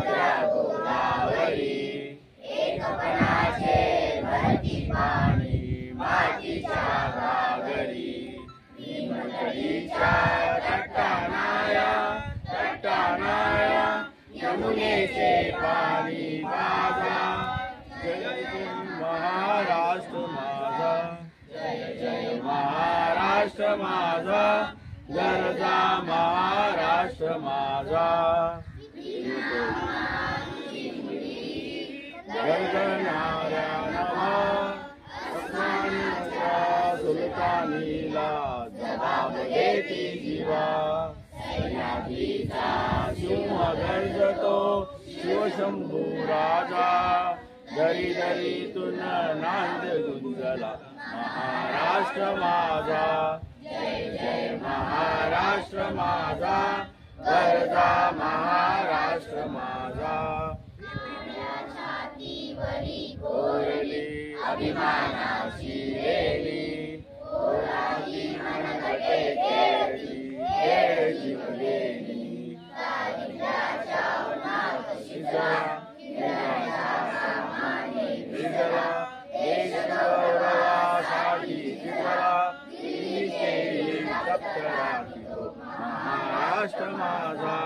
त्या गोदावरी एकपणाचे भरती पाणी मातीच्या घागरी भीमकडीच्या तटानाया यमुनेचे पाणी माझा जय जय महाराष्ट्र माझा जय जय महाराष्ट्र माझा गरजा महाराष्ट्र माझा गरजणाऱ्या नवा सुलतानीला जबाब देती जीवा सह्याद्रीचा सिंह गर्जतो शिवशंभू राजा दरी दरीतून नांद गुंजला महाराष्ट्र माझा जय जय महाराष्ट्र माझा गरजा महाराष्ट्र माझा कोरली अभिमानाची रेली कोराची मनगटे खेळली खेळ जीवलेली दारिद्र्याच्या उन्हात शिजला देश गौरवासाठी शिजला दिल्लीचे तप्त राखितो महाराष्ट्र माझा